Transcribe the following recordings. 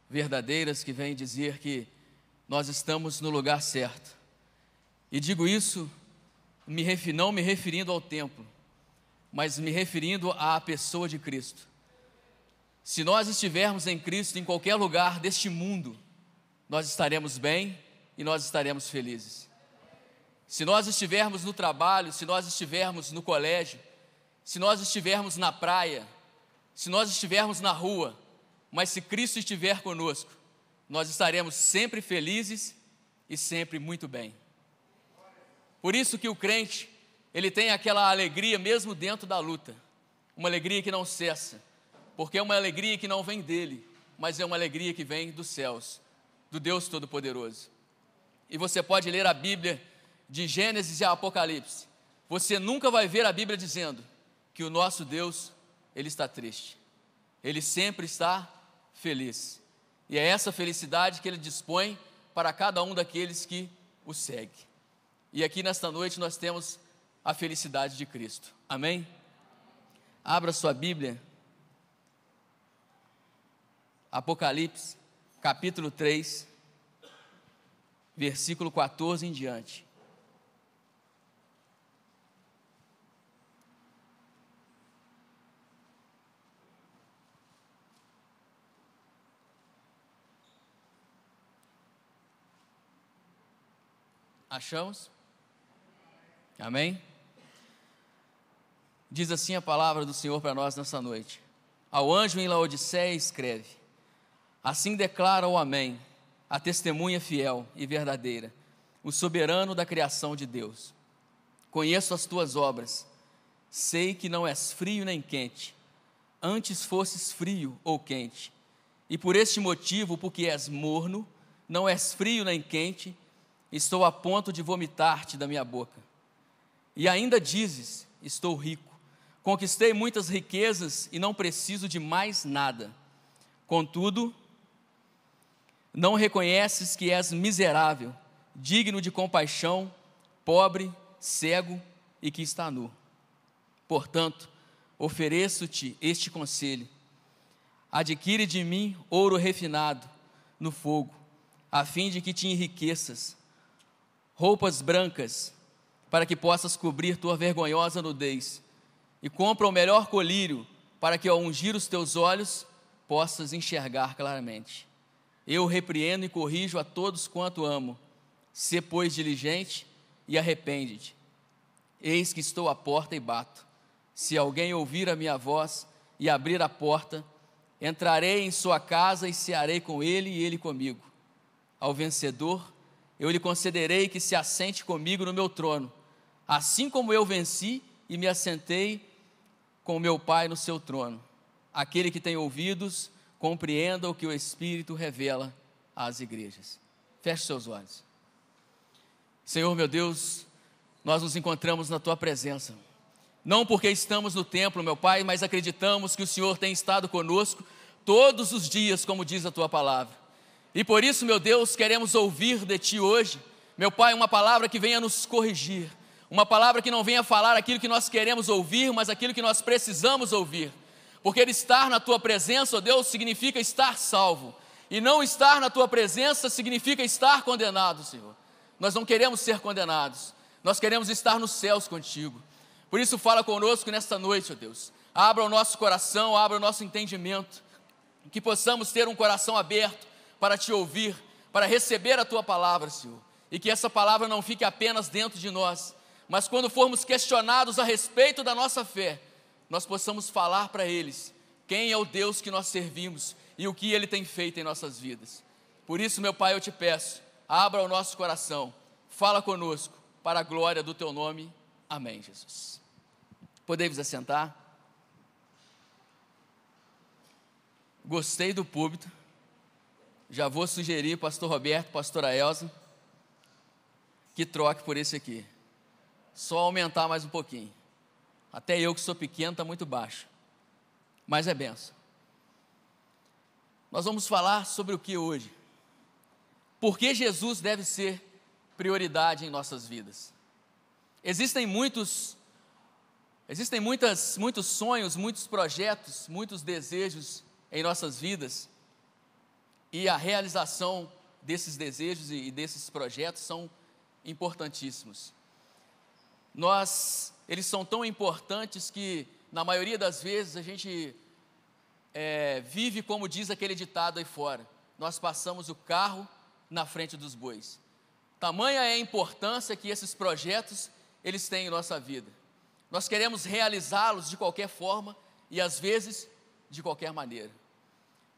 verdadeiras que vêm dizer que nós estamos no lugar certo. E digo isso não me referindo ao templo, mas me referindo à pessoa de Cristo. Se nós estivermos em Cristo em qualquer lugar deste mundo, nós estaremos bem e nós estaremos felizes. Se nós estivermos no trabalho, se nós estivermos no colégio, se nós estivermos na praia, se nós estivermos na rua, mas se Cristo estiver conosco, nós estaremos sempre felizes e sempre muito bem. Por isso que o crente, ele tem aquela alegria mesmo dentro da luta, uma alegria que não cessa, porque é uma alegria que não vem dele, mas é uma alegria que vem dos céus, do Deus Todo-Poderoso. E você pode ler a Bíblia de Gênesis a Apocalipse, você nunca vai ver a Bíblia dizendo que o nosso Deus, ele está triste, ele sempre está feliz, e é essa felicidade que ele dispõe para cada um daqueles que o segue. E aqui nesta noite nós temos a felicidade de Cristo, amém? Abra sua Bíblia, Apocalipse, capítulo 3, versículo 14 em diante. Achamos? Amém? Diz assim a palavra do Senhor para nós nessa noite. Ao anjo em Laodiceia escreve: assim declara o Amém, a testemunha fiel e verdadeira, o soberano da criação de Deus. Conheço as tuas obras, sei que não és frio nem quente, antes fosses frio ou quente, e por este motivo, porque és morno, não és frio nem quente, estou a ponto de vomitar-te da minha boca. E ainda dizes: estou rico, conquistei muitas riquezas e não preciso de mais nada. Contudo, não reconheces que és miserável, digno de compaixão, pobre, cego e que está nu. Portanto, ofereço-te este conselho: adquire de mim ouro refinado no fogo, a fim de que te enriqueças, roupas brancas, para que possas cobrir tua vergonhosa nudez, e compra o melhor colírio, para que ao ungir os teus olhos, possas enxergar claramente. Eu repreendo e corrijo a todos quanto amo. Sê, pois, diligente e arrepende-te. Eis que estou à porta e bato. Se alguém ouvir a minha voz e abrir a porta, entrarei em sua casa e cearei com ele e ele comigo. Ao vencedor, eu lhe concederei que se assente comigo no meu trono, assim como eu venci e me assentei com meu Pai no seu trono. Aquele que tem ouvidos, compreenda o que o Espírito revela às igrejas. Feche seus olhos. Senhor meu Deus, nós nos encontramos na Tua presença, não porque estamos no templo, meu Pai, mas acreditamos que o Senhor tem estado conosco todos os dias, como diz a Tua palavra. E por isso, meu Deus, queremos ouvir de Ti hoje, meu Pai, uma palavra que venha nos corrigir, uma palavra que não venha falar aquilo que nós queremos ouvir, mas aquilo que nós precisamos ouvir, porque estar na Tua presença, ó Deus, significa estar salvo, e não estar na Tua presença significa estar condenado, Senhor. Nós não queremos ser condenados, nós queremos estar nos céus contigo. Por isso fala conosco nesta noite, ó Deus, abra o nosso coração, abra o nosso entendimento, que possamos ter um coração aberto para Te ouvir, para receber a Tua palavra, Senhor, e que essa palavra não fique apenas dentro de nós, mas quando formos questionados a respeito da nossa fé, nós possamos falar para eles quem é o Deus que nós servimos e o que Ele tem feito em nossas vidas. Por isso, meu Pai, eu Te peço, abra o nosso coração, fala conosco, para a glória do Teu nome. Amém, Jesus. Podemos assentar? Gostei do púlpito, já vou sugerir, pastor Roberto, pastora Elza, que troque por esse aqui. Só aumentar mais um pouquinho. Até eu que sou pequeno está muito baixo, mas é benção. Nós vamos falar sobre o que hoje? Por que Jesus deve ser prioridade em nossas vidas? Existem muitos sonhos, muitos projetos, muitos desejos em nossas vidas, e a realização desses desejos e desses projetos são importantíssimos. Eles são tão importantes que, na maioria das vezes, a gente vive como diz aquele ditado aí fora: nós passamos o carro na frente dos bois. Tamanha é a importância que esses projetos eles têm em nossa vida. Nós queremos realizá-los de qualquer forma e, às vezes, de qualquer maneira.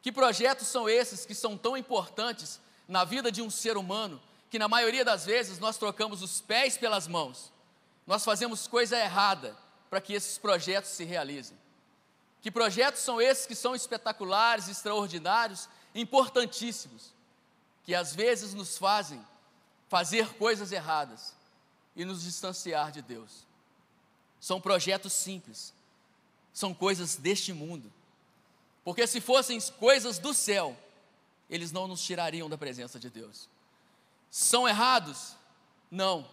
Que projetos são esses que são tão importantes na vida de um ser humano, que na maioria das vezes nós trocamos os pés pelas mãos? Nós fazemos coisa errada para que esses projetos se realizem. Que projetos são esses que são espetaculares, extraordinários, importantíssimos, que às vezes nos fazem fazer coisas erradas e nos distanciar de Deus? São projetos simples, são coisas deste mundo, porque se fossem coisas do céu, eles não nos tirariam da presença de Deus. São errados? Não.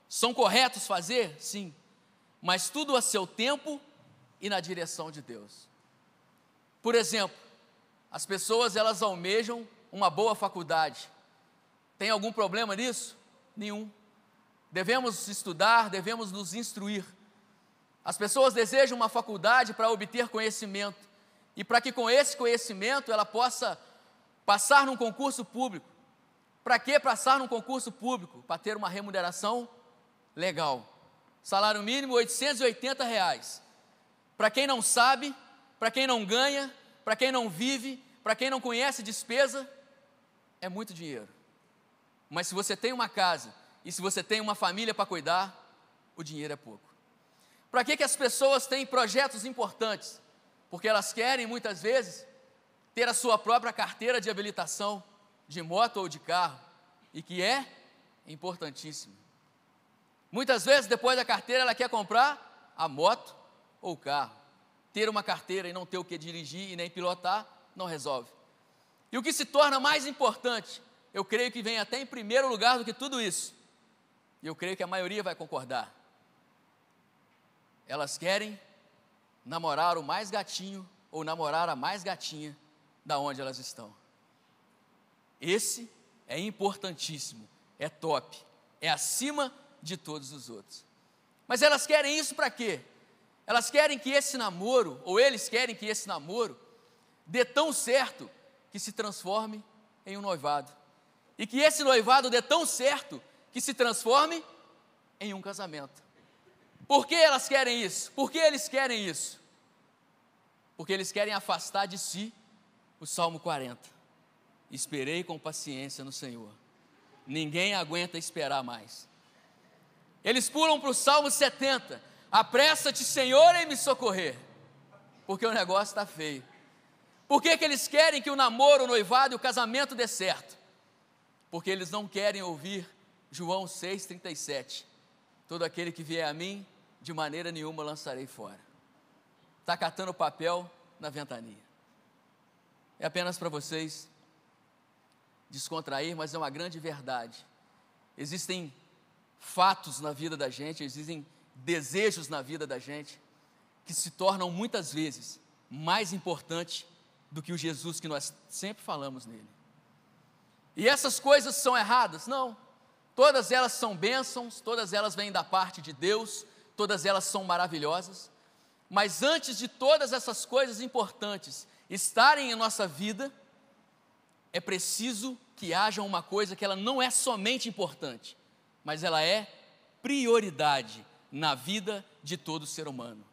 São corretos fazer? Sim. Mas tudo a seu tempo e na direção de Deus. Por exemplo, as pessoas elas almejam uma boa faculdade. Tem algum problema nisso? Nenhum. Devemos estudar, devemos nos instruir. As pessoas desejam uma faculdade para obter conhecimento, e para que com esse conhecimento ela possa passar num concurso público. Para que passar num concurso público? Para ter uma remuneração legal. Salário mínimo R$880. Para quem não sabe, para quem não ganha, para quem não vive, para quem não conhece despesa, é muito dinheiro. Mas se você tem uma casa e se você tem uma família para cuidar, o dinheiro é pouco. Para que as pessoas têm projetos importantes? Porque elas querem, muitas vezes, ter a sua própria carteira de habilitação, de moto ou de carro, e que é importantíssimo. Muitas vezes, depois da carteira, ela quer comprar a moto ou o carro. Ter uma carteira e não ter o que dirigir e nem pilotar, não resolve. E o que se torna mais importante, eu creio que vem até em primeiro lugar do que tudo isso, e eu creio que a maioria vai concordar: elas querem namorar o mais gatinho ou namorar a mais gatinha da onde elas estão. Esse é importantíssimo, é top, é acima de todos os outros. Mas elas querem isso para quê? Elas querem que esse namoro, ou eles querem que esse namoro dê tão certo que se transforme em um noivado, e que esse noivado dê tão certo que se transforme em um casamento. Por que elas querem isso? Por que eles querem isso? Porque eles querem afastar de si o Salmo 40. Esperei com paciência no Senhor. Ninguém aguenta esperar mais. Eles pulam para o Salmo 70. Apressa-te, Senhor, em me socorrer. Porque o negócio está feio. Por que eles querem que o namoro, o noivado e o casamento dê certo? Porque eles não querem ouvir João 6,37. Todo aquele que vier a mim, de maneira nenhuma lançarei fora. Está catando papel na ventania. É apenas para vocês descontrair, mas é uma grande verdade. Existem fatos na vida da gente, existem desejos na vida da gente, que se tornam muitas vezes mais importantes do que o Jesus que nós sempre falamos nele. E essas coisas são erradas? Não. Todas elas são bênçãos, todas elas vêm da parte de Deus, todas elas são maravilhosas, mas antes de todas essas coisas importantes estarem em nossa vida, é preciso que haja uma coisa que ela não é somente importante, mas ela é prioridade na vida de todo ser humano,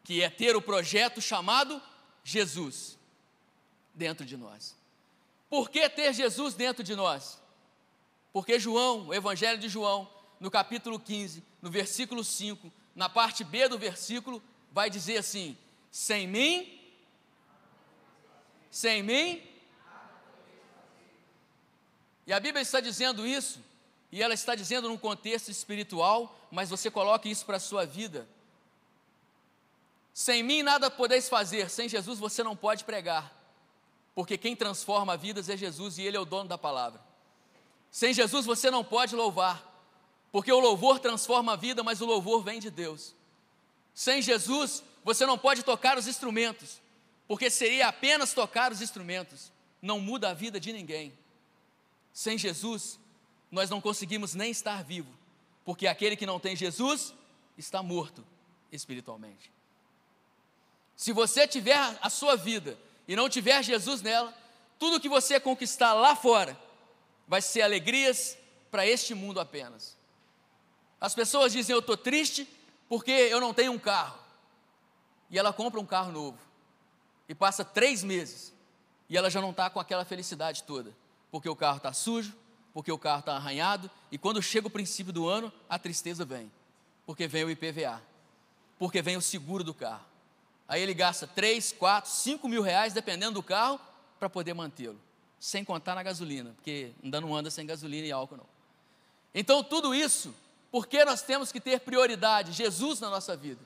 que é ter o projeto chamado Jesus dentro de nós. Por que ter Jesus dentro de nós? Porque João, o Evangelho de João, no capítulo 15, no versículo 5, na parte B do versículo, vai dizer assim: sem mim, e a Bíblia está dizendo isso, e ela está dizendo num contexto espiritual, mas você coloca isso para a sua vida. Sem mim nada podeis fazer, sem Jesus você não pode pregar, porque quem transforma vidas é Jesus e Ele é o dono da palavra. Sem Jesus você não pode louvar, porque o louvor transforma a vida, mas o louvor vem de Deus. Sem Jesus você não pode tocar os instrumentos, porque seria apenas tocar os instrumentos, não muda a vida de ninguém. Sem Jesus, nós não conseguimos nem estar vivo, porque aquele que não tem Jesus está morto espiritualmente. Se você tiver a sua vida e não tiver Jesus nela, tudo que você conquistar lá fora vai ser alegrias para este mundo apenas. As pessoas dizem: eu estou triste porque eu não tenho um carro. E ela compra um carro novo. E passa 3 meses. E ela já não está com aquela felicidade toda. Porque o carro está sujo, porque o carro está arranhado. E quando chega o princípio do ano, a tristeza vem. Porque vem o IPVA. Porque vem o seguro do carro. Aí ele gasta 3, 4, 5 mil reais, dependendo do carro, para poder mantê-lo. Sem contar na gasolina, porque ainda não anda sem gasolina e álcool não. Então tudo isso, porque nós temos que ter prioridade, Jesus na nossa vida.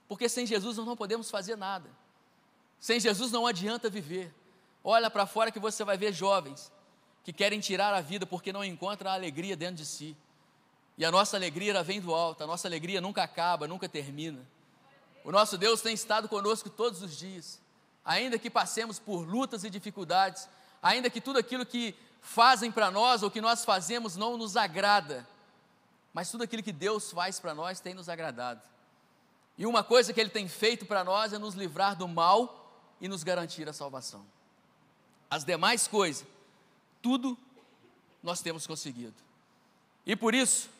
Porque sem Jesus nós não podemos fazer nada. Sem Jesus não adianta viver. Olha para fora que você vai ver jovens que querem tirar a vida porque não encontram a alegria dentro de si. E a nossa alegria ela vem do alto, a nossa alegria nunca acaba, nunca termina. O nosso Deus tem estado conosco todos os dias. Ainda que passemos por lutas e dificuldades, ainda que tudo aquilo que fazem para nós ou que nós fazemos não nos agrada, mas tudo aquilo que Deus faz para nós tem nos agradado. E uma coisa que Ele tem feito para nós é nos livrar do mal e nos garantir a salvação. As demais coisas, tudo nós temos conseguido. E por isso,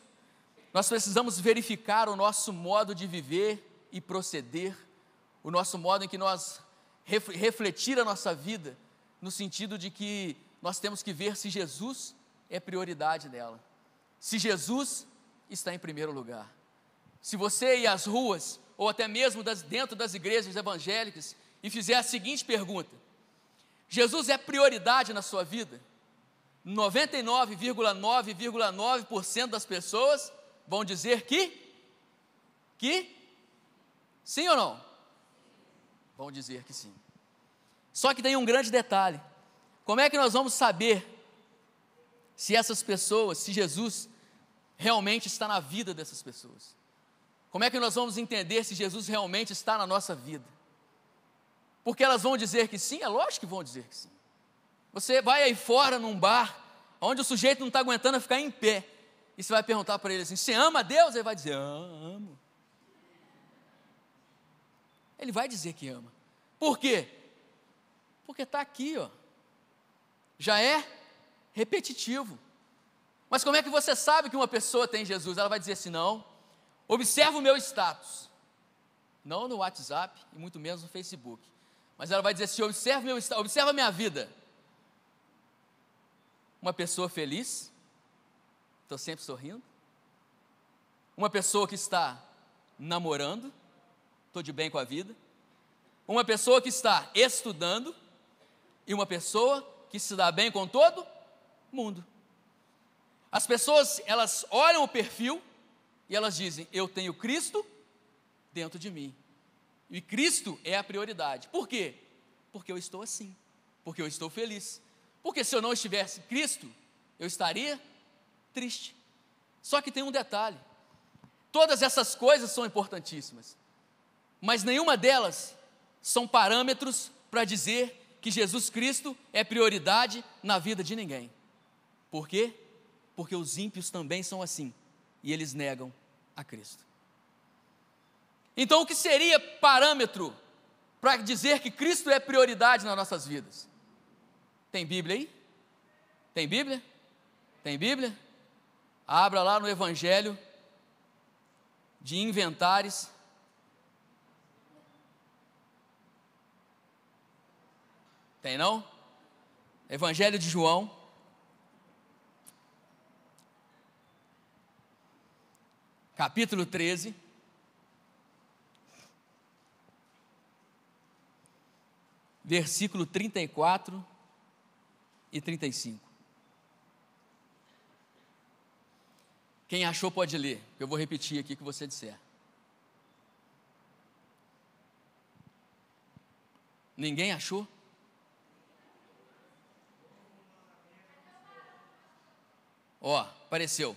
nós precisamos verificar o nosso modo de viver e proceder, o nosso modo em que nós refletir a nossa vida, no sentido de que nós temos que ver se Jesus é prioridade nela, se Jesus está em primeiro lugar. Se você ir às ruas, ou até mesmo dentro das igrejas evangélicas, e fizer a seguinte pergunta: Jesus é prioridade na sua vida? 99,9,9% das pessoas vão dizer que sim ou não? Vão dizer que sim. Só que tem um grande detalhe: como é que nós vamos saber se essas pessoas, se Jesus realmente está na vida dessas pessoas? Como é que nós vamos entender se Jesus realmente está na nossa vida? Porque elas vão dizer que sim? É lógico que vão dizer que sim. Você vai aí fora num bar, onde o sujeito não está aguentando ficar em pé, e você vai perguntar para ele assim: você ama a Deus? Ele vai dizer: amo. Ele vai dizer que ama. Por quê? Porque está aqui, ó. Já é repetitivo. Mas como é que você sabe que uma pessoa tem Jesus? Ela vai dizer assim: não, observa o meu status. Não no WhatsApp e muito menos no Facebook. Mas ela vai dizer assim: observa o meu status, observa a minha vida. Uma pessoa feliz, estou sempre sorrindo. Uma pessoa que está namorando, estou de bem com a vida. Uma pessoa que está estudando. E uma pessoa que se dá bem com todo mundo. As pessoas, elas olham o perfil e elas dizem: eu tenho Cristo dentro de mim. E Cristo é a prioridade. Por quê? Porque eu estou assim. Porque eu estou feliz. Porque se eu não estivesse Cristo, eu estaria triste. Só que tem um detalhe: todas essas coisas são importantíssimas, mas nenhuma delas são parâmetros para dizer que Jesus Cristo é prioridade na vida de ninguém. Por quê? Porque os ímpios também são assim, e eles negam a Cristo. Então, o que seria parâmetro para dizer que Cristo é prioridade nas nossas vidas? Tem Bíblia aí? Tem Bíblia? Tem Bíblia? Abra lá no Evangelho de Inventares. Tem não? Evangelho de João. Capítulo 13. Versículo 34 e 35. Quem achou pode ler, eu vou repetir aqui o que você disser. Ninguém achou? Ó, apareceu.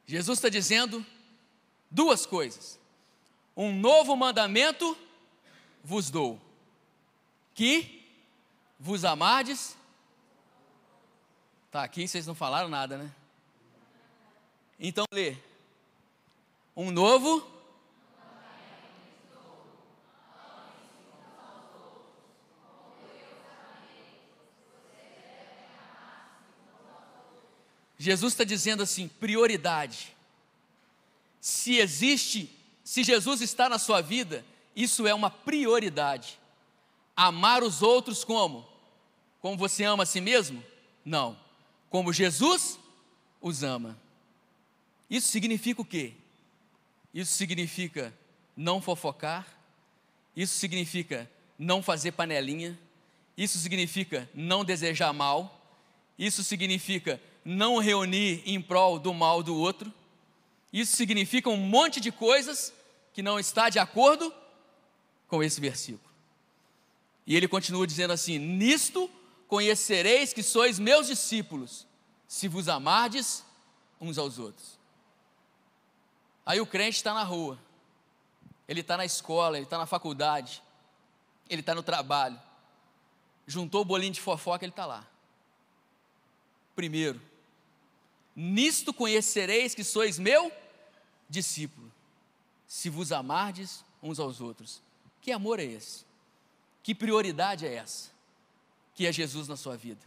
Jesus está dizendo duas coisas. Um novo mandamento vos dou, que vos amardes. Está aqui, vocês não falaram nada, né? Então lê. Um novo. Jesus está dizendo assim, prioridade. Se Jesus está na sua vida, isso é uma prioridade. Amar os outros como? Como você ama a si mesmo? Não. Como Jesus os ama. Isso significa o quê? Isso significa não fofocar. Isso significa não fazer panelinha. Isso significa não desejar mal. Isso significa não reunir em prol do mal do outro. Isso significa um monte de coisas que não está de acordo com esse versículo. E ele continua dizendo assim: nisto conhecereis que sois meus discípulos, se vos amardes uns aos outros. Aí o crente está na rua, ele está na escola, ele está na faculdade, ele está no trabalho, juntou o bolinho de fofoca, ele está lá. Primeiro, nisto conhecereis que sois meu discípulo, se vos amardes uns aos outros. Que amor é esse? Que prioridade é essa? Que é Jesus na sua vida.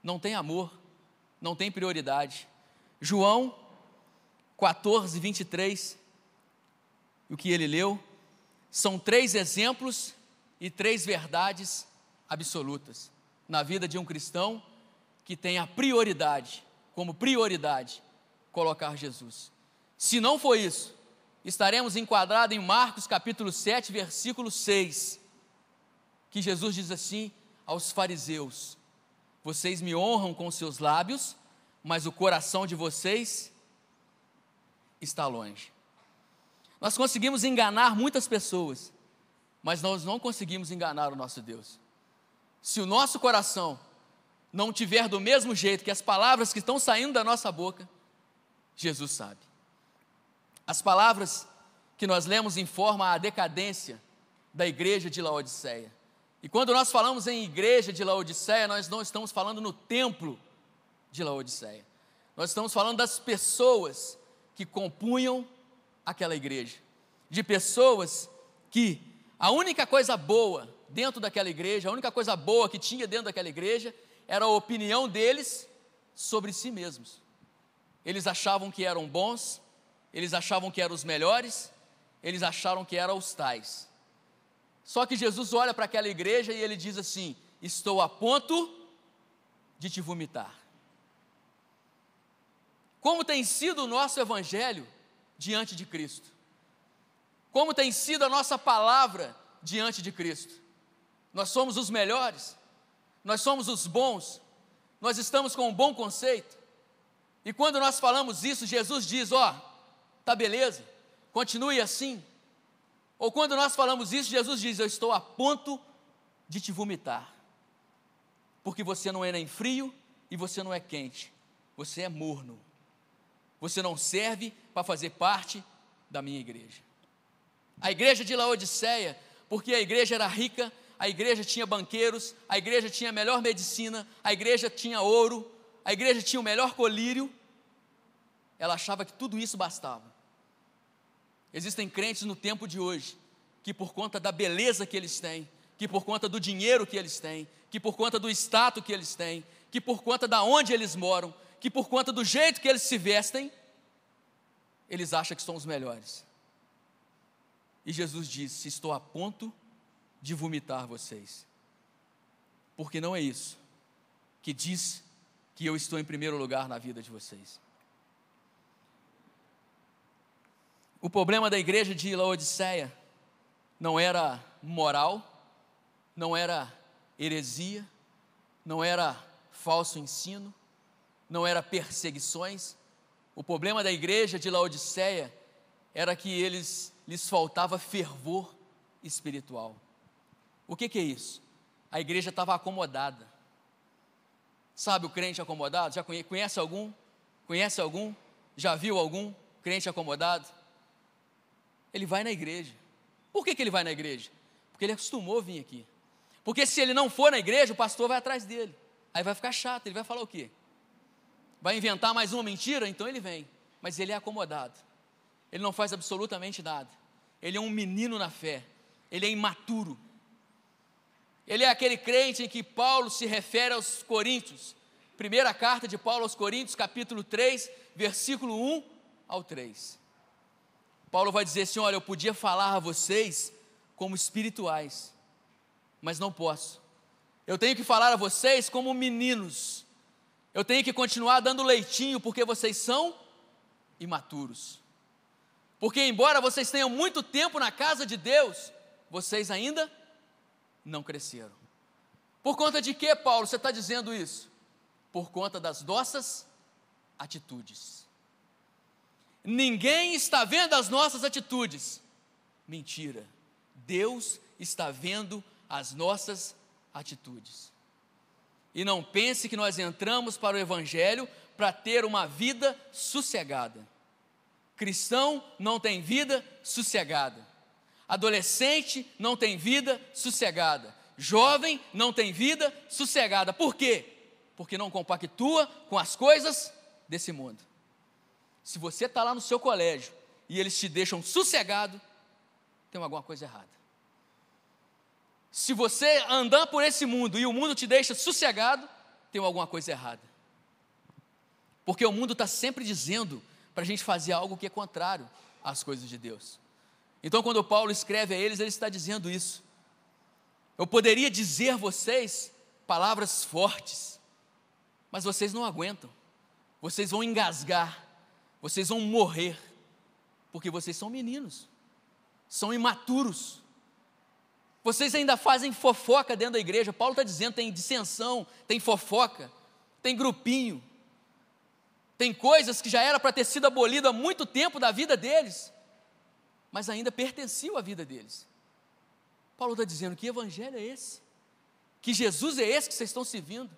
Não tem amor, não tem prioridade. João 14, 23, o que ele leu, são 3 exemplos e 3 verdades absolutas na vida de um cristão que tem a prioridade, como prioridade, colocar Jesus. Se não for isso, estaremos enquadrados em Marcos capítulo 7, versículo 6, que Jesus diz assim aos fariseus: vocês me honram com seus lábios, mas o coração de vocês está longe. Nós conseguimos enganar muitas pessoas, mas nós não conseguimos enganar o nosso Deus. Se o nosso coração não tiver do mesmo jeito que as palavras que estão saindo da nossa boca, Jesus sabe. As palavras que nós lemos informam a decadência da igreja de Laodiceia. E quando nós falamos em igreja de Laodiceia, nós não estamos falando no templo de Laodiceia. Nós estamos falando das pessoas que compunham aquela igreja. De pessoas que a única coisa boa dentro daquela igreja, a única coisa boa que tinha dentro daquela igreja, era a opinião deles sobre si mesmos. Eles achavam que eram bons, eles achavam que eram os melhores, eles acharam que eram os tais. Só que Jesus olha para aquela igreja e ele diz assim: estou a ponto de te vomitar. Como tem sido o nosso evangelho diante de Cristo? Como tem sido a nossa palavra diante de Cristo? Nós somos os melhores? Nós somos os bons? Nós estamos com um bom conceito? E quando nós falamos isso, Jesus diz: ó, tá beleza, continue assim. Ou quando nós falamos isso, Jesus diz: eu estou a ponto de te vomitar, porque você não é nem frio e você não é quente, você é morno, você não serve para fazer parte da minha igreja. A igreja de Laodiceia, porque a igreja era rica, a igreja tinha banqueiros, a igreja tinha a melhor medicina, a igreja tinha ouro, a igreja tinha o melhor colírio, ela achava que tudo isso bastava. Existem crentes no tempo de hoje, que por conta da beleza que eles têm, que por conta do dinheiro que eles têm, que por conta do status que eles têm, que por conta de onde eles moram, que por conta do jeito que eles se vestem, eles acham que são os melhores. E Jesus disse: estou a ponto de vomitar vocês, porque não é isso que diz que eu estou em primeiro lugar na vida de vocês. O problema da igreja de Laodiceia não era moral, não era heresia, não era falso ensino, não era perseguições. O problema da igreja de Laodiceia era que lhes faltava fervor espiritual. O que é isso? A igreja estava acomodada. Sabe o crente acomodado? Já conhece algum? Conhece algum? Já viu algum crente acomodado? Ele vai na igreja. Por que ele vai na igreja? Porque ele acostumou a vir aqui. Porque se ele não for na igreja, o pastor vai atrás dele. Aí vai ficar chato, ele vai falar o quê? Vai inventar mais uma mentira? Então ele vem. Mas ele é acomodado. Ele não faz absolutamente nada. Ele é um menino na fé. Ele é imaturo. Ele é aquele crente em que Paulo se refere aos Coríntios. Primeira carta de Paulo aos Coríntios, capítulo 3, versículo 1 ao 3. Paulo vai dizer assim: olha, eu podia falar a vocês como espirituais, mas não posso. Eu tenho que falar a vocês como meninos. Eu tenho que continuar dando leitinho, porque vocês são imaturos. Porque embora vocês tenham muito tempo na casa de Deus, vocês ainda não cresceram. Por conta de quê, Paulo, você está dizendo isso? Por conta das nossas atitudes. Ninguém está vendo as nossas atitudes. Mentira. Deus está vendo as nossas atitudes. E não pense que nós entramos para o Evangelho para ter uma vida sossegada. Cristão não tem vida sossegada. Adolescente não tem vida sossegada. Jovem não tem vida sossegada. Por quê? Porque não compactua com as coisas desse mundo. Se você está lá no seu colégio e eles te deixam sossegado, tem alguma coisa errada. Se você andar por esse mundo e o mundo te deixa sossegado, tem alguma coisa errada. Porque o mundo está sempre dizendo para a gente fazer algo que é contrário às coisas de Deus. Então, quando Paulo escreve a eles, ele está dizendo isso. Eu poderia dizer a vocês palavras fortes, mas vocês não aguentam. Vocês vão engasgar, vocês vão morrer, porque vocês são meninos, são imaturos. Vocês ainda fazem fofoca dentro da igreja. Paulo está dizendo, tem dissensão, tem fofoca, tem grupinho, tem coisas que já era para ter sido abolido há muito tempo da vida deles, mas ainda pertenciam à vida deles. Paulo está dizendo, que evangelho é esse? Que Jesus é esse que vocês estão servindo?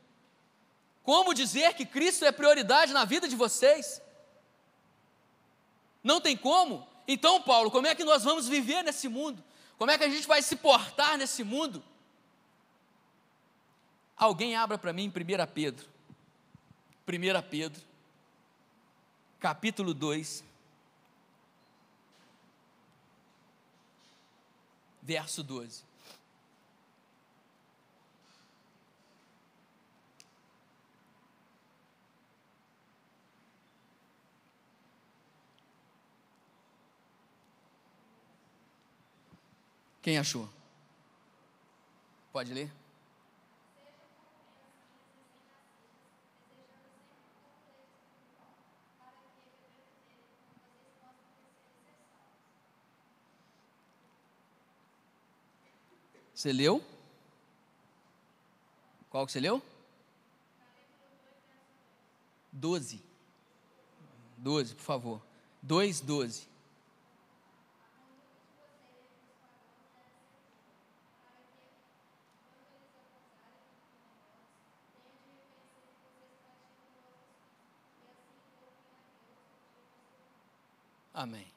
Como dizer que Cristo é prioridade na vida de vocês? Não tem como. Então, Paulo, como é que nós vamos viver nesse mundo? Como é que a gente vai se portar nesse mundo? Alguém abra para mim em 1 Pedro. 1 Pedro, capítulo 2, verso 12. Quem achou? Pode ler? Você leu? Qual que você leu? 12. 12, por favor. 2:12. Amém.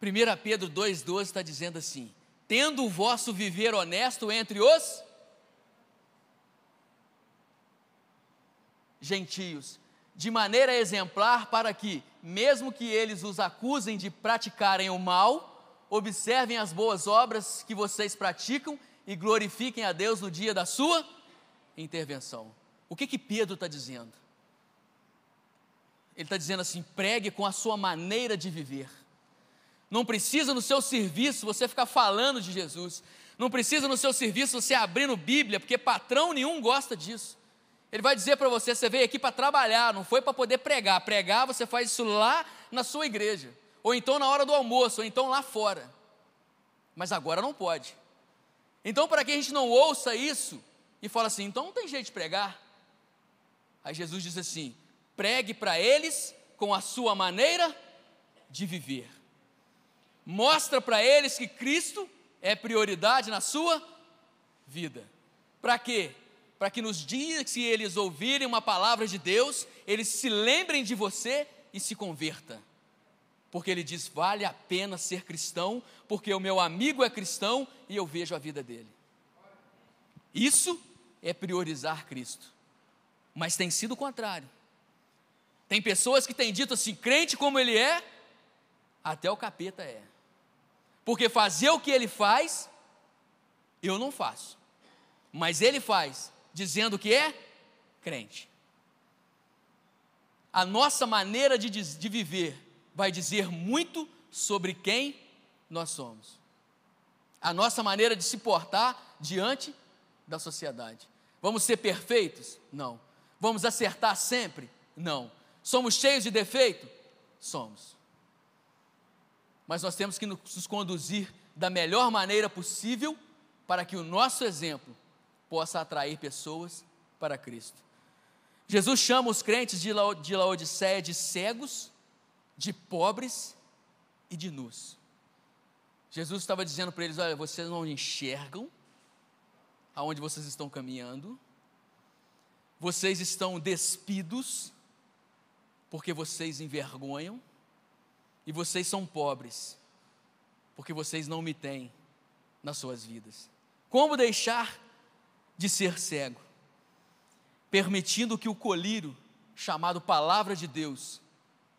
1 Pedro 2:12 está dizendo assim: tendo o vosso viver honesto entre os gentios, de maneira exemplar, para que, mesmo que eles os acusem de praticarem o mal, observem as boas obras que vocês praticam e glorifiquem a Deus no dia da sua intervenção. O que Pedro está dizendo? Ele está dizendo assim: pregue com a sua maneira de viver. Não precisa no seu serviço você ficar falando de Jesus. Não precisa no seu serviço você abrindo Bíblia, porque patrão nenhum gosta disso. Ele vai dizer para você, você veio aqui para trabalhar, não foi para poder pregar. Pregar você faz isso lá na sua igreja, ou então na hora do almoço, ou então lá fora. Mas agora não pode. Então, para que a gente não ouça isso e fala assim, então não tem jeito de pregar. Aí Jesus diz assim: pregue para eles com a sua maneira de viver. Mostra para eles que Cristo é prioridade na sua vida. Para quê? Para que nos dias que eles ouvirem uma palavra de Deus, eles se lembrem de você e se converta. Porque ele diz, vale a pena ser cristão, porque o meu amigo é cristão e eu vejo a vida dele. Isso é priorizar Cristo. Mas tem sido o contrário. Tem pessoas que têm dito assim, crente como ele é, até o capeta é. Porque fazer o que ele faz, eu não faço. Mas ele faz, dizendo que é crente. A nossa maneira de viver vai dizer muito sobre quem nós somos. A nossa maneira de se portar diante da sociedade. Vamos ser perfeitos? Não. Vamos acertar sempre? Não. Somos cheios de defeito? Somos. Mas nós temos que nos conduzir da melhor maneira possível para que o nosso exemplo possa atrair pessoas para Cristo. Jesus chama os crentes de Laodiceia de cegos, de pobres e de nus. Jesus estava dizendo para eles, olha, vocês não enxergam aonde vocês estão caminhando, vocês estão despidos, porque vocês envergonham, e vocês são pobres, porque vocês não me têm nas suas vidas. Como deixar de ser cego? Permitindo que o colírio, chamado Palavra de Deus,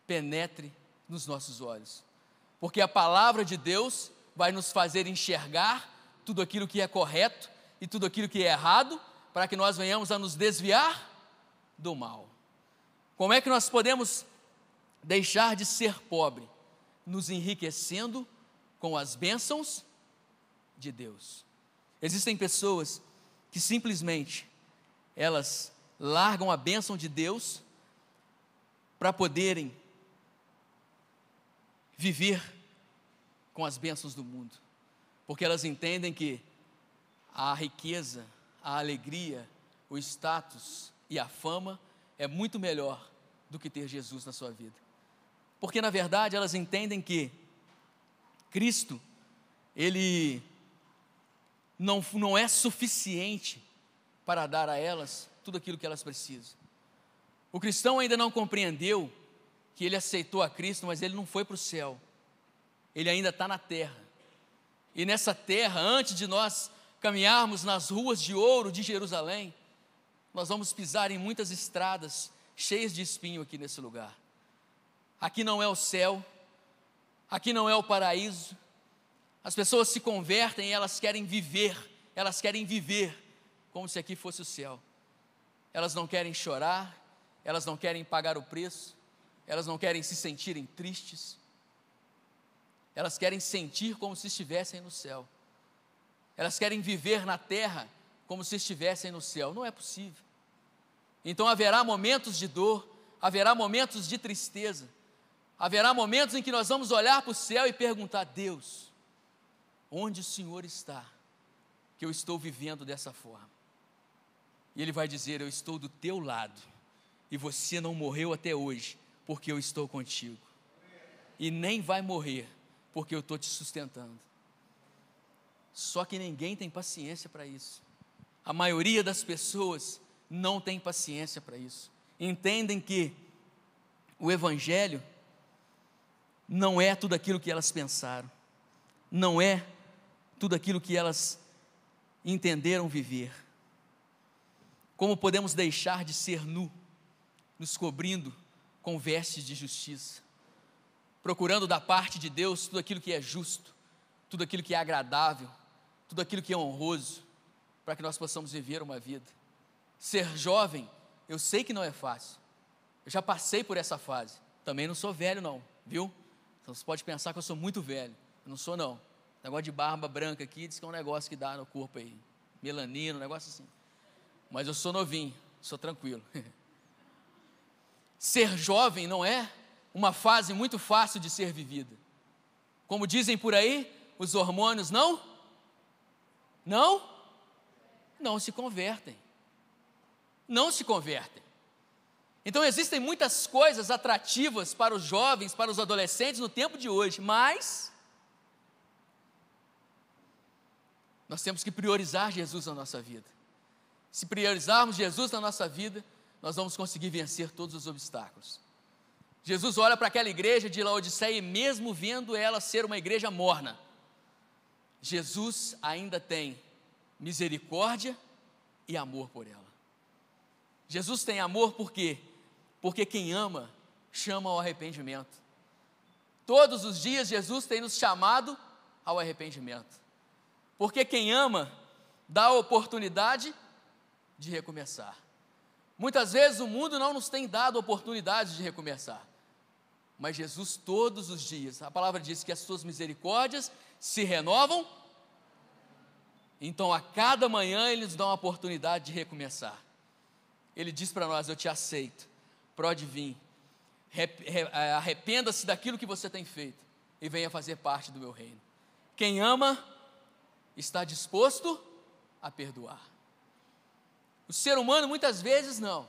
penetre nos nossos olhos. Porque a Palavra de Deus vai nos fazer enxergar tudo aquilo que é correto e tudo aquilo que é errado, para que nós venhamos a nos desviar do mal. Como é que nós podemos deixar de ser pobre? Nos enriquecendo com as bênçãos de Deus. Existem pessoas que simplesmente elas largam a bênção de Deus para poderem viver com as bênçãos do mundo, porque elas entendem que a riqueza, a alegria, o status e a fama é muito melhor do que ter Jesus na sua vida. Porque na verdade elas entendem que Cristo, Ele não é suficiente para dar a elas tudo aquilo que elas precisam. O cristão ainda não compreendeu que ele aceitou a Cristo, mas ele não foi para o céu, ele ainda está na terra. E nessa terra, antes de nós caminharmos nas ruas de ouro de Jerusalém, nós vamos pisar em muitas estradas cheias de espinho aqui nesse lugar. Aqui não é o céu, aqui não é o paraíso. As pessoas se convertem e elas querem viver como se aqui fosse o céu. Elas não querem chorar, elas não querem pagar o preço, elas não querem se sentirem tristes, elas querem sentir como se estivessem no céu. Elas querem viver na terra como se estivessem no céu. Não é possível. Então haverá momentos de dor, haverá momentos de tristeza, haverá momentos em que nós vamos olhar para o céu e perguntar, Deus, onde o Senhor está, que eu estou vivendo dessa forma? E Ele vai dizer, eu estou do teu lado, e você não morreu até hoje, porque eu estou contigo, e nem vai morrer, porque eu estou te sustentando. Só que ninguém tem paciência para isso. A maioria das pessoas não tem paciência para isso. Entendem que o Evangelho não é tudo aquilo que elas pensaram, não é tudo aquilo que elas entenderam viver. Como podemos deixar de ser nu, nos cobrindo com vestes de justiça, procurando da parte de Deus tudo aquilo que é justo, tudo aquilo que é agradável, tudo aquilo que é honroso, para que nós possamos viver uma vida. Ser jovem, eu sei que não é fácil, eu já passei por essa fase, também não sou velho não, viu? Então você pode pensar que eu sou muito velho, eu não sou não. Negócio de barba branca aqui, diz que é um negócio que dá no corpo aí, melanina, um negócio assim. Mas eu sou novinho, sou tranquilo. Ser jovem não é uma fase muito fácil de ser vivida. Como dizem por aí, os hormônios não se convertem. Não se convertem. Então existem muitas coisas atrativas para os jovens, para os adolescentes no tempo de hoje, mas nós temos que priorizar Jesus na nossa vida. Se priorizarmos Jesus na nossa vida, nós vamos conseguir vencer todos os obstáculos. Jesus olha para aquela igreja de Laodiceia e mesmo vendo ela ser uma igreja morna, Jesus ainda tem misericórdia e amor por ela. Jesus tem amor por quê? Porque quem ama, chama ao arrependimento. Todos os dias Jesus tem nos chamado ao arrependimento. Porque quem ama, dá a oportunidade de recomeçar. Muitas vezes o mundo não nos tem dado oportunidade de recomeçar. Mas Jesus todos os dias, a palavra diz que as suas misericórdias se renovam. Então a cada manhã Ele nos dá uma oportunidade de recomeçar. Ele diz para nós: eu te aceito, pode vir, arrependa-se daquilo que você tem feito e venha fazer parte do meu reino. Quem ama, está disposto a perdoar. O ser humano muitas vezes não,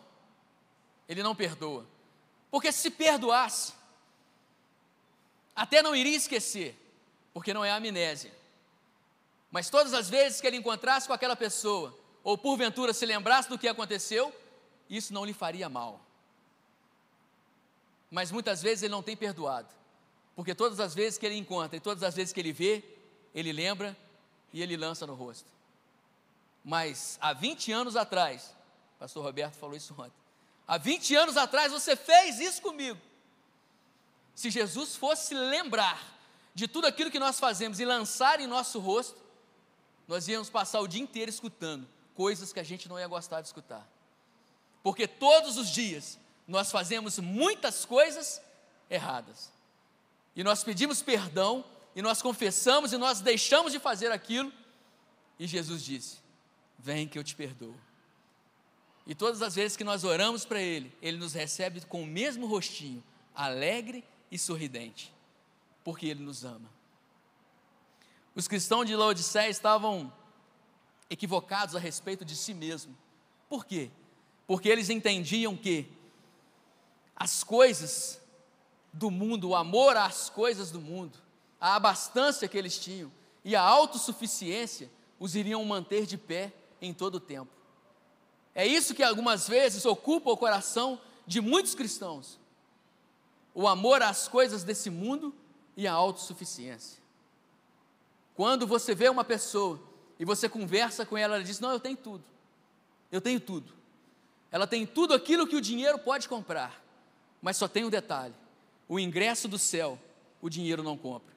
ele não perdoa, porque se perdoasse, até não iria esquecer, porque não é amnésia, mas todas as vezes que ele encontrasse com aquela pessoa, ou porventura se lembrasse do que aconteceu, isso não lhe faria mal. Mas muitas vezes ele não tem perdoado, porque todas as vezes que ele encontra e todas as vezes que ele vê, ele lembra e ele lança no rosto. Mas há 20 anos atrás, pastor Roberto falou isso ontem, há 20 anos atrás você fez isso comigo. Se Jesus fosse lembrar de tudo aquilo que nós fazemos e lançar em nosso rosto, nós íamos passar o dia inteiro escutando coisas que a gente não ia gostar de escutar. Porque todos os dias nós fazemos muitas coisas erradas. E nós pedimos perdão, e nós confessamos, e nós deixamos de fazer aquilo, e Jesus disse: vem que eu te perdoo. E todas as vezes que nós oramos para Ele, Ele nos recebe com o mesmo rostinho, alegre e sorridente, porque Ele nos ama. Os cristãos de Laodiceia estavam equivocados a respeito de si mesmo. Por quê? Porque eles entendiam que as coisas do mundo, o amor às coisas do mundo, a abastança que eles tinham e a autossuficiência os iriam manter de pé em todo o tempo. É isso que algumas vezes ocupa o coração de muitos cristãos: o amor às coisas desse mundo e a autossuficiência. Quando você vê uma pessoa e você conversa com ela, ela diz: não, eu tenho tudo, eu tenho tudo. Ela tem tudo aquilo que o dinheiro pode comprar, mas só tem um detalhe: o ingresso do céu o dinheiro não compra,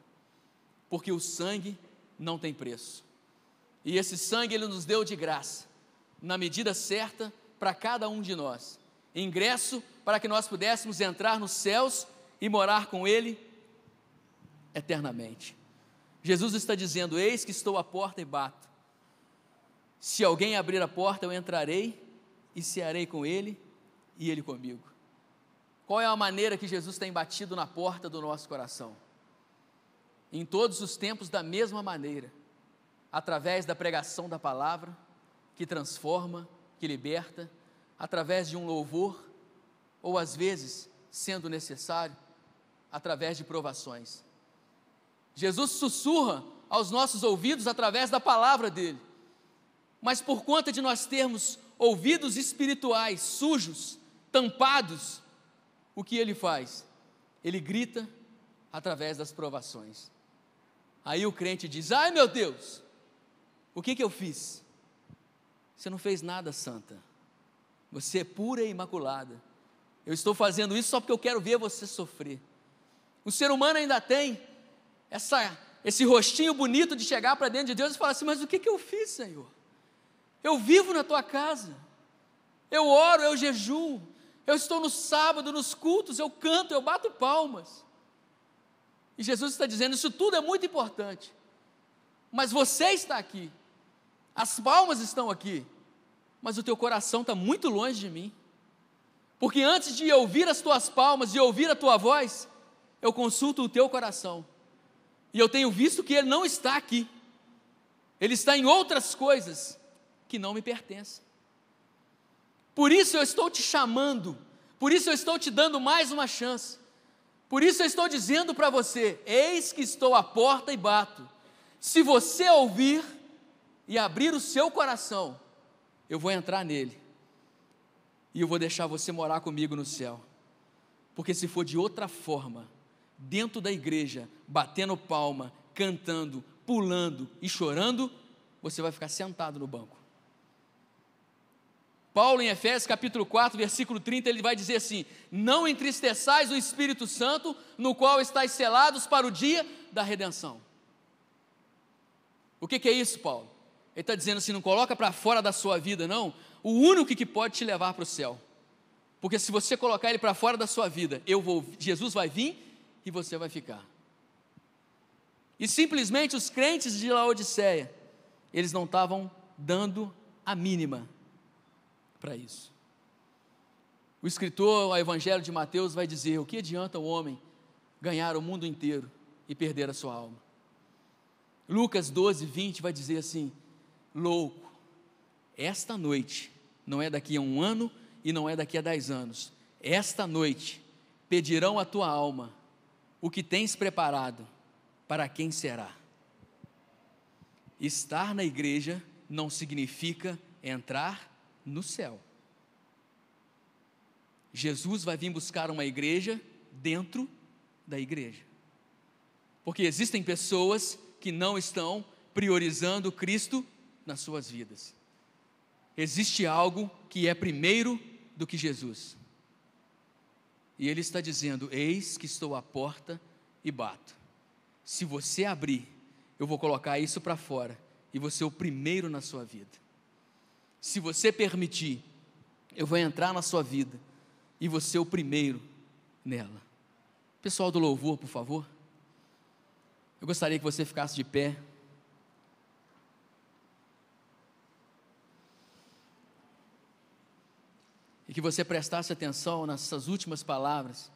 porque o sangue não tem preço, e esse sangue Ele nos deu de graça, na medida certa para cada um de nós, ingresso para que nós pudéssemos entrar nos céus e morar com Ele eternamente. Jesus está dizendo: eis que estou à porta e bato, se alguém abrir a porta eu entrarei e cearei com ele e ele comigo. Qual é a maneira que Jesus tem batido na porta do nosso coração? Em todos os tempos, da mesma maneira, através da pregação da palavra, que transforma, que liberta, através de um louvor, ou às vezes, sendo necessário, através de provações. Jesus sussurra aos nossos ouvidos através da palavra dele, mas por conta de nós termos ouvidos espirituais sujos, tampados, o que ele faz? Ele grita através das provações. Aí o crente diz: ai meu Deus, o que eu fiz? Você não fez nada, santa, você é pura e imaculada. Eu estou fazendo isso só porque eu quero ver você sofrer. O ser humano ainda tem esse rostinho bonito de chegar para dentro de Deus e falar assim: mas o que eu fiz, Senhor? Eu vivo na tua casa, eu oro, eu jejuo, eu estou no sábado, nos cultos, eu canto, eu bato palmas. E Jesus está dizendo: isso tudo é muito importante, mas você está aqui, as palmas estão aqui, mas o teu coração está muito longe de mim, porque antes de ouvir as tuas palmas e ouvir a tua voz, eu consulto o teu coração, e eu tenho visto que ele não está aqui, ele está em outras coisas que não me pertencem. Por isso eu estou te chamando, por isso eu estou te dando mais uma chance, por isso eu estou dizendo para você: eis que estou à porta e bato. Se você ouvir e abrir o seu coração, eu vou entrar nele, e eu vou deixar você morar comigo no céu. Porque se for de outra forma, dentro da igreja, batendo palma, cantando, pulando e chorando, você vai ficar sentado no banco. Paulo, em Efésios capítulo 4, versículo 30, ele vai dizer assim: não entristeçais o Espírito Santo, no qual estáis selados para o dia da redenção. O que é isso, Paulo? Ele está dizendo assim: não coloca para fora da sua vida, não, o único que pode te levar para o céu. Porque se você colocar ele para fora da sua vida, Jesus vai vir e você vai ficar. E simplesmente os crentes de Laodiceia, eles não estavam dando a mínima para isso. O escritor ao Evangelho de Mateus vai dizer: o que adianta o homem ganhar o mundo inteiro e perder a sua alma? Lucas 12, 20 vai dizer assim: louco, esta noite, não é daqui a 1 ano e não é daqui a 10 anos, esta noite pedirão a tua alma, o que tens preparado, para quem será? Estar na igreja não significa entrar no céu. Jesus vai vir buscar uma igreja dentro da igreja, porque existem pessoas que não estão priorizando Cristo nas suas vidas. Existe algo que é primeiro do que Jesus, e Ele está dizendo: eis que estou à porta e bato. Se você abrir, eu vou colocar isso para fora, e você é o primeiro na sua vida. Se você permitir, eu vou entrar na sua vida, e você é o primeiro nela. Pessoal do louvor, por favor. Eu gostaria que você ficasse de pé. E que você prestasse atenção nessas últimas palavras.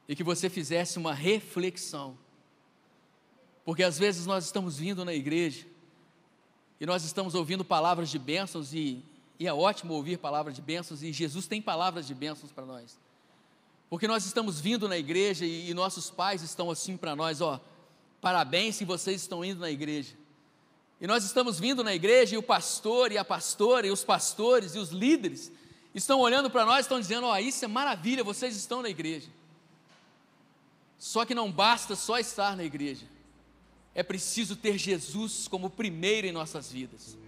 E que você fizesse uma reflexão. Porque às vezes nós estamos vindo na igreja e nós estamos ouvindo palavras de bênçãos, e é ótimo ouvir palavras de bênçãos, e Jesus tem palavras de bênçãos para nós. Porque nós estamos vindo na igreja e nossos pais estão assim para nós: ó, parabéns se vocês estão indo na igreja. E nós estamos vindo na igreja, e o pastor e a pastora, e os pastores e os líderes estão olhando para nós, estão dizendo: ó, isso é maravilha, vocês estão na igreja. Só que não basta só estar na igreja, é preciso ter Jesus como primeiro em nossas vidas,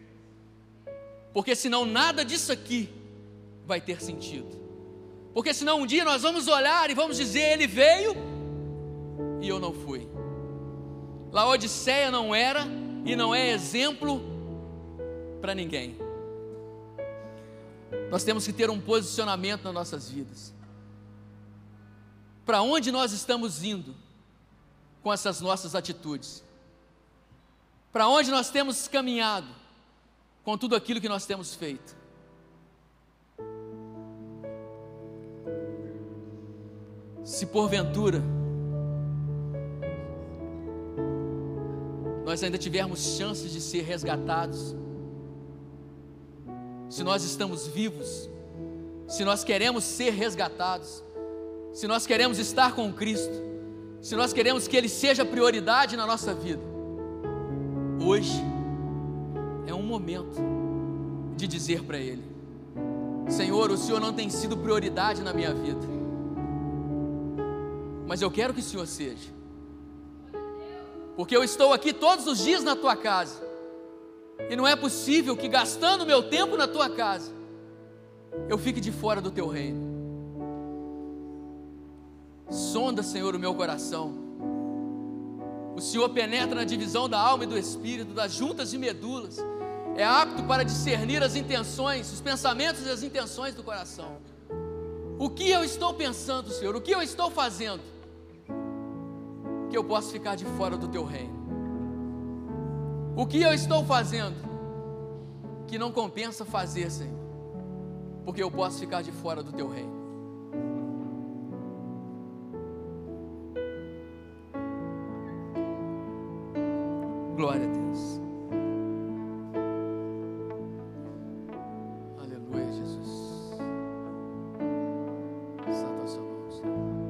porque senão nada disso aqui vai ter sentido. Porque senão um dia nós vamos olhar e vamos dizer: ele veio e eu não fui. Laodiceia não era e não é exemplo para ninguém. Nós temos que ter um posicionamento nas nossas vidas. Para onde nós estamos indo com essas nossas atitudes? Para onde nós temos caminhado com tudo aquilo que nós temos feito? Se porventura nós ainda tivermos chances de ser resgatados, se nós estamos vivos, se nós queremos ser resgatados, se nós queremos estar com Cristo, se nós queremos que Ele seja prioridade na nossa vida, hoje é um momento de dizer para Ele: Senhor, o Senhor não tem sido prioridade na minha vida, mas eu quero que o Senhor seja, porque eu estou aqui todos os dias na Tua casa, e não é possível que gastando meu tempo na Tua casa, eu fique de fora do Teu reino. Sonda, Senhor, o meu coração. O Senhor penetra na divisão da alma e do espírito, das juntas e medulas, é apto para discernir as intenções, os pensamentos e as intenções do coração. O que eu estou pensando, Senhor? O que eu estou fazendo que eu possa ficar de fora do Teu reino? O que eu estou fazendo que não compensa fazer, Senhor, porque eu posso ficar de fora do Teu reino? Glória a Deus. Aleluia, Jesus. Santa a sua mão, Senhor.